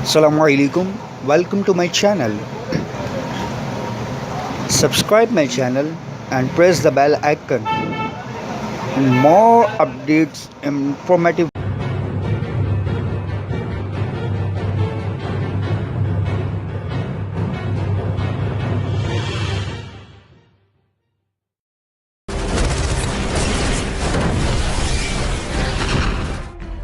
Assalamualaikum. Welcome to my channel. Subscribe my channel and press the bell icon. And more updates, informative.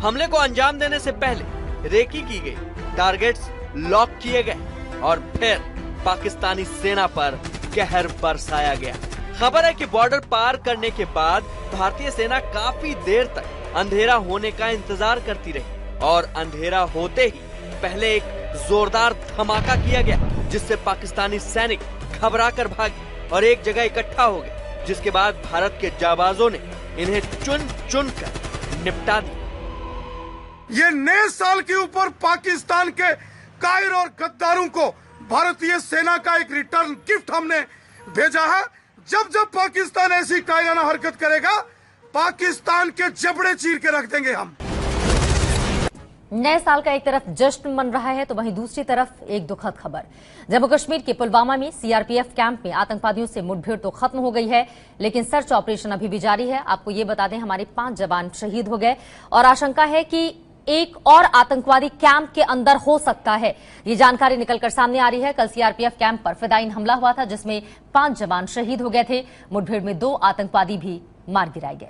हमले को अंजाम देने से पहले रेकी की गई, टारगेट्स लॉक किए गए और फिर पाकिस्तानी सेना पर कहर बरसाया गया। खबर है कि बॉर्डर पार करने के बाद भारतीय सेना काफी देर तक अंधेरा होने का इंतजार करती रही और अंधेरा होते ही पहले एक जोरदार धमाका किया गया, जिससे पाकिस्तानी सैनिक घबराकर भागे और एक जगह इकट्ठा हो गए, जिसके बाद भारत के जाबाजों ने इन्हें चुन चुन कर निपटा दिया। ये नए साल के ऊपर पाकिस्तान के कायर और गद्दारों को भारतीय सेना का एक रिटर्न गिफ्ट हमने भेजा है। जब जब पाकिस्तान ऐसी कायराना हरकत करेगा, पाकिस्तान के जबड़े चीर के रख देंगे हम। नए साल का एक तरफ जश्न मन रहा है तो वहीं दूसरी तरफ एक दुखद खबर। जम्मू कश्मीर के पुलवामा में सीआरपीएफ कैंप में आतंकवादियों से मुठभेड़ तो खत्म हो गई है, लेकिन सर्च ऑपरेशन अभी भी जारी है। आपको ये बता दें, हमारे 5 जवान शहीद हो गए और आशंका है कि एक और आतंकवादी कैंप के अंदर हो सकता है। ये जानकारी निकलकर सामने आ रही है। कल सीआरपीएफ कैंप पर फिदायीन हमला हुआ था, जिसमें 5 जवान शहीद हो गए थे। मुठभेड़ में 2 आतंकवादी भी मार गिराए गए।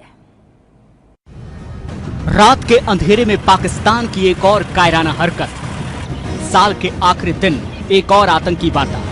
रात के अंधेरे में पाकिस्तान की एक और कायराना हरकत। साल के आखिरी दिन एक और आतंकी वारदात।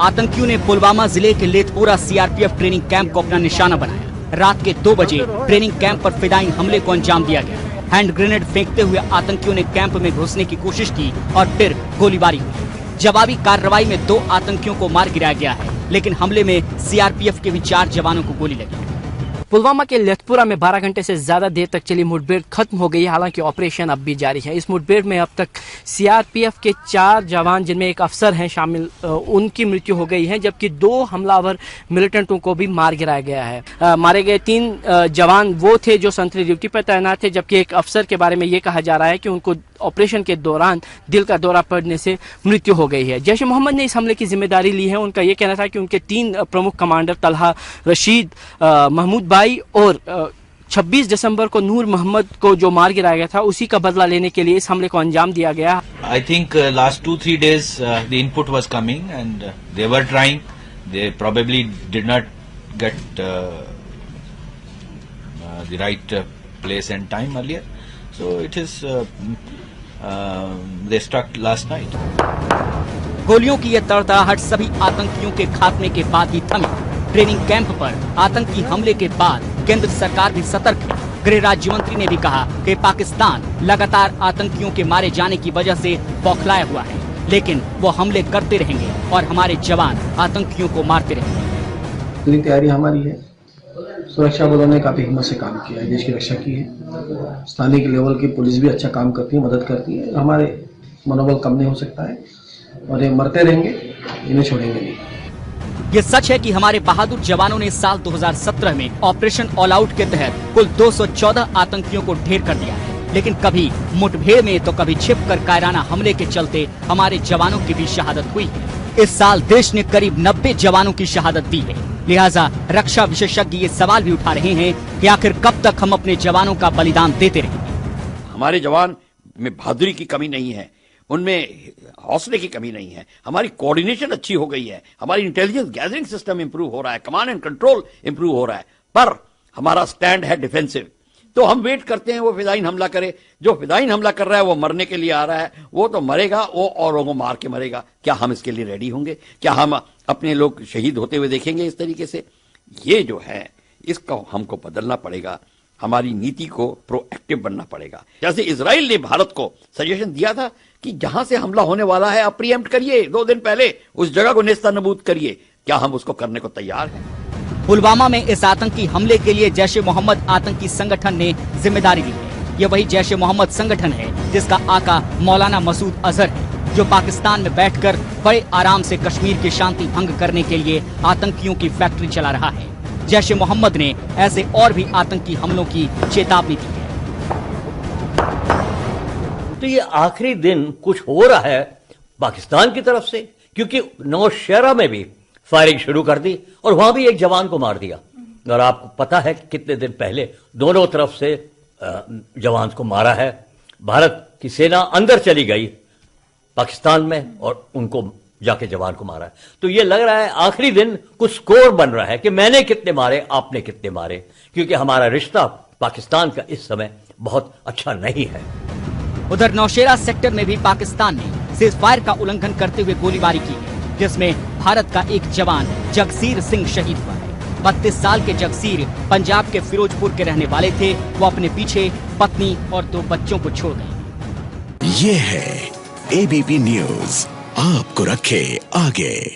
आतंकियों ने पुलवामा जिले के लेथपोरा सीआरपीएफ ट्रेनिंग कैंप को अपना निशाना बनाया। रात के 2 बजे ट्रेनिंग कैंप पर फिदायीन हमले को अंजाम दिया गया। हैंड ग्रेनेड फेंकते हुए आतंकियों ने कैंप में घुसने की कोशिश की और फिर गोलीबारी हुई। जवाबी कार्रवाई में 2 आतंकियों को मार गिराया गया है, लेकिन हमले में सीआरपीएफ के भी 4 जवानों को गोली लगी। पुलवामा के लेथपुरा में 12 घंटे से ज्यादा देर तक चली मुठभेड़ खत्म हो गई है, हालांकि ऑपरेशन अब भी जारी है। इस मुठभेड़ में अब तक सीआरपीएफ के 4 जवान, जिनमें एक अफसर हैं शामिल, उनकी मृत्यु हो गई है, जबकि 2 हमलावर मिलिटेंटों को भी मार गिराया गया है। मारे गए 3 जवान वो थे जो संतरी ड्यूटी पर तैनात थे, जबकि एक अफसर के बारे में ये कहा जा रहा है कि उनको ऑपरेशन के दौरान दिल का दौरा पड़ने से मृत्यु हो गई है। जैश ए मोहम्मद ने इस हमले की जिम्मेदारी ली है। उनका यह कहना था कि उनके 3 प्रमुख कमांडर तलहा रशीद, महमूद भाई और 26 दिसंबर को नूर मोहम्मद को जो मार गिराया गया था, उसी का बदला लेने के लिए इस हमले को अंजाम दिया गया। I think last 2-3 days the input was coming and they were trying. They probably did not get the right place and time earlier. So it is they struck last night. गोलियों की यह तड़तड़ाहट सभी आतंकियों के खात्मे के बाद ही थमी। ट्रेनिंग कैंप पर आतंकी हमले के बाद केंद्र सरकार भी सतर्क है। गृह राज्य मंत्री ने भी कहा कि पाकिस्तान लगातार आतंकियों के मारे जाने की वजह से बौखलाया हुआ है, लेकिन वो हमले करते रहेंगे और हमारे जवान आतंकियों को मारते रहेंगे। पूरी तैयारी हमारी है। सुरक्षा बलों ने काफी हिम्मत से काम किया है, देश की रक्षा की है। स्थानीय लेवल की पुलिस भी अच्छा काम करती है, मदद करती है। हमारे मनोबल कम नहीं हो सकता है और ये मरते रहेंगे, इन्हें छोड़ेंगे नहीं। ये सच है कि हमारे बहादुर जवानों ने साल 2017 में ऑपरेशन ऑल आउट के तहत कुल 214 आतंकियों को ढेर कर दिया है, लेकिन कभी मुठभेड़ में तो कभी छिपकर कायराना हमले के चलते हमारे जवानों की भी शहादत हुई है। इस साल देश ने करीब 90 जवानों की शहादत दी है। लिहाजा रक्षा विशेषज्ञ ये सवाल भी उठा रहे हैं कि आखिर कब तक हम अपने जवानों का बलिदान देते रहेंगे। हमारे जवान में बहादुरी की कमी नहीं है, उनमें हौसले की कमी नहीं है। हमारी कोऑर्डिनेशन अच्छी हो गई है, हमारी इंटेलिजेंस गैदरिंग सिस्टम इंप्रूव हो रहा है, कमांड एंड कंट्रोल इंप्रूव हो रहा है, पर हमारा स्टैंड है डिफेंसिव। तो हम वेट करते हैं वो फिदायीन हमला करे। जो फिदायीन हमला कर रहा है वो मरने के लिए आ रहा है, वो तो मरेगा, वो औरों को मार के मरेगा। क्या हम इसके लिए रेडी होंगे? क्या हम अपने लोग शहीद होते हुए देखेंगे इस तरीके से? ये जो है, इसको हमको बदलना पड़ेगा। हमारी नीति को प्रोएक्टिव बनना पड़ेगा। जैसे इजराइल ने भारत को सजेशन दिया था कि जहां से हमला होने वाला है आप प्रीएम्प्ट करिए, 2 दिन पहले उस जगह को नेस्तनाबूद करिए। क्या हम उसको करने को तैयार हैं? पुलवामा में इस आतंकी हमले के लिए जैश ए मोहम्मद आतंकी संगठन ने जिम्मेदारी ली है। ये वही जैश ए मोहम्मद संगठन है जिसका आका मौलाना मसूद अजहर है, जो पाकिस्तान में बैठकर बड़े आराम से कश्मीर की शांति भंग करने के लिए आतंकियों की फैक्ट्री चला रहा है। जैश ए मोहम्मद ने ऐसे और भी आतंकी हमलों की चेतावनी दी है। तो ये आखिरी दिन कुछ हो रहा है पाकिस्तान की तरफ से, क्योंकि नौशहरा में भी फायरिंग शुरू कर दी और वहां भी एक जवान को मार दिया। और आपको पता है कि कितने दिन पहले दोनों तरफ से जवान को मारा है। भारत की सेना अंदर चली गई पाकिस्तान में और उनको जाके जवान को मारा है। तो ये लग रहा है आखिरी दिन कुछ स्कोर बन रहा है कि मैंने कितने मारे, आपने कितने मारे, क्योंकि हमारा रिश्ता पाकिस्तान का इस समय बहुत अच्छा नहीं है। उधर नौशेरा सेक्टर में भी पाकिस्तान ने सीजफायर का उल्लंघन करते हुए गोलीबारी की है, जिसमें भारत का एक जवान जगसीर सिंह शहीद हुआ है। 32 साल के जगसीर पंजाब के फिरोजपुर के रहने वाले थे। वो अपने पीछे पत्नी और 2 बच्चों को छोड़ गए। ये है एबीपी न्यूज, आपको रखे आगे।